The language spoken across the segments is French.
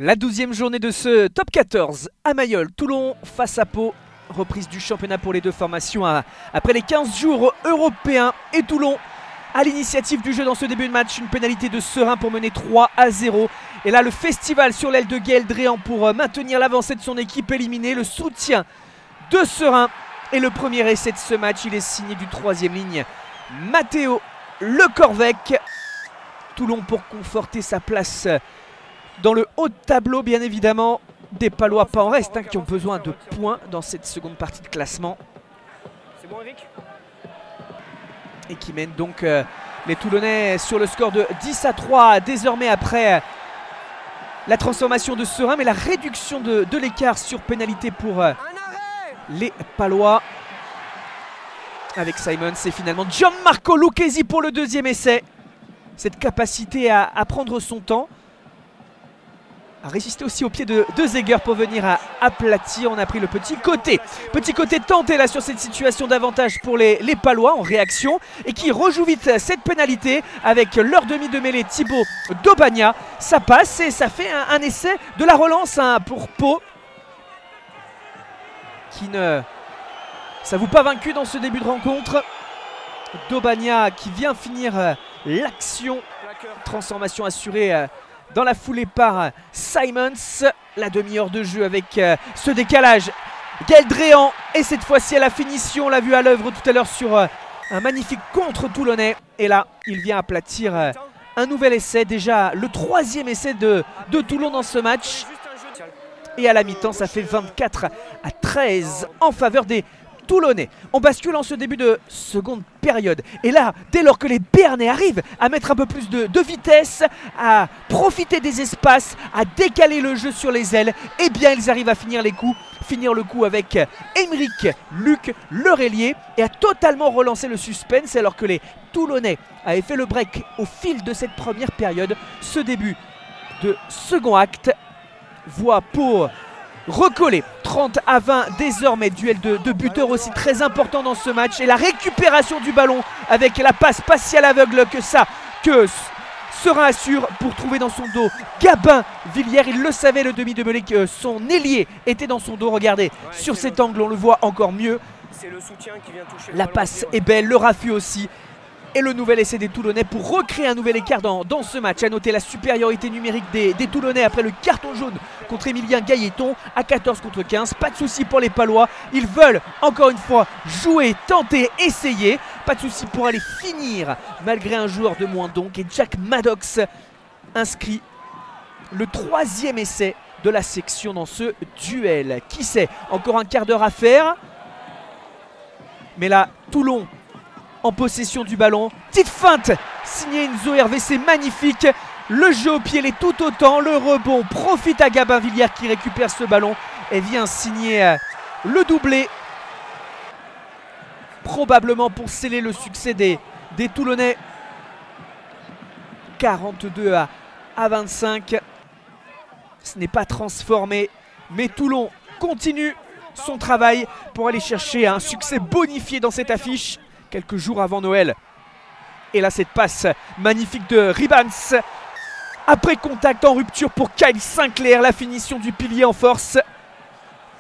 La 12e journée de ce top 14 à Mayol, Toulon face à Pau. Reprise du championnat pour les deux formations après les 15 jours européens. Et Toulon à l'initiative du jeu dans ce début de match. Une pénalité de Serein pour mener 3-0. Et là, le festival sur l'aile de Gaël Dréan pour maintenir l'avancée de son équipe éliminée. Le soutien de Serein. Et le premier essai de ce match, il est signé du troisième ligne, Matteo Le Corvec. Toulon pour conforter sa place dans le haut de tableau, bien évidemment. Des Palois pas en reste, qui ont besoin de points dans cette seconde partie de classement. C'est bon, Eric. Et qui mènent donc les Toulonnais sur le score de 10-3 désormais après la transformation de Serein, mais la réduction de l'écart sur pénalité pour les Palois. Avec Simon, c'est finalement Gianmarco Lucchesi pour le deuxième essai. Cette capacité à prendre son temps, à résister aussi au pied de Zeger pour venir aplatir. On a pris le petit côté tenté là sur cette situation d'avantage pour les Palois en réaction, et qui rejoue vite cette pénalité avec leur demi de mêlée Thibaut Daubagna. Ça passe et ça fait un essai de la relance pour Pau, qui ne s'avoue pas vaincu dans ce début de rencontre. Daubagna qui vient finir l'action. Transformation assurée dans la foulée par Simons. La demi-heure de jeu avec ce décalage. Gaël Dréan, et cette fois-ci à la finition. On l'a vu à l'œuvre tout à l'heure sur un magnifique contre toulonnais. Et là, il vient aplatir un nouvel essai. Déjà le troisième essai de Toulon dans ce match. Et à la mi-temps, ça fait 24-13 en faveur des Toulonnais. On bascule en ce début de seconde période. Et là, dès lors que les Béarnais arrivent à mettre un peu plus de vitesse, à profiter des espaces, à décaler le jeu sur les ailes, eh bien ils arrivent à finir le coup avec Aymeric Luc, leur ailier, et à totalement relancer le suspense alors que les Toulonnais avaient fait le break au fil de cette première période. Ce début de second acte voit Pau recoller 30-20 désormais. Duel de buteurs aussi très important dans ce match. Et la récupération du ballon avec la passe spatiale aveugle que Serein assure pour trouver dans son dos Gabin Villière. Il le savait, le demi de mêlée, que son ailier était dans son dos. Regardez, sur cet angle on le voit encore mieux. La passe est belle, le raffut aussi. Et le nouvel essai des Toulonnais pour recréer un nouvel écart dans ce match. À noter la supériorité numérique des Toulonnais après le carton jaune contre Emilien Gailleton à 14-15. Pas de souci pour les Palois. Ils veulent encore une fois jouer, tenter, essayer. Pas de souci pour aller finir malgré un joueur de moins donc. Et Jack Maddox inscrit le troisième essai de la section dans ce duel. Qui sait, encore un quart d'heure à faire. Mais là, Toulon en possession du ballon. Petite feinte signée Enzo Hervé, c'est magnifique. Le jeu au pied l'est tout autant. Le rebond profite à Gabin Villière qui récupère ce ballon et vient signer le doublé. Probablement pour sceller le succès des Toulonnais. 42-25. Ce n'est pas transformé, mais Toulon continue son travail pour aller chercher un succès bonifié dans cette affiche quelques jours avant Noël. Et là, cette passe magnifique de Ribans. Après contact en rupture pour Kyle Sinclair. La finition du pilier en force.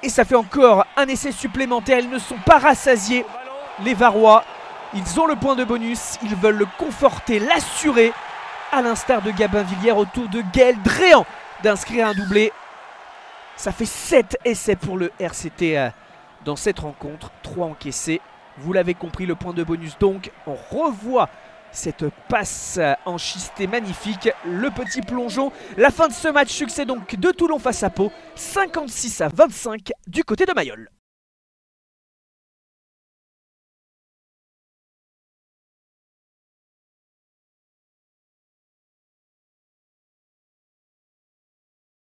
Et ça fait encore un essai supplémentaire. Ils ne sont pas rassasiés, les Varois. Ils ont le point de bonus. Ils veulent le conforter, l'assurer. À l'instar de Gabin Villière, autour de Gaël Dréan d'inscrire un doublé. Ça fait 7 essais pour le RCT dans cette rencontre. 3 encaissés. Vous l'avez compris, le point de bonus donc. On revoit cette passe en schisté magnifique. Le petit plongeon. La fin de ce match, succès donc de Toulon face à Pau. 56-25 du côté de Mayol.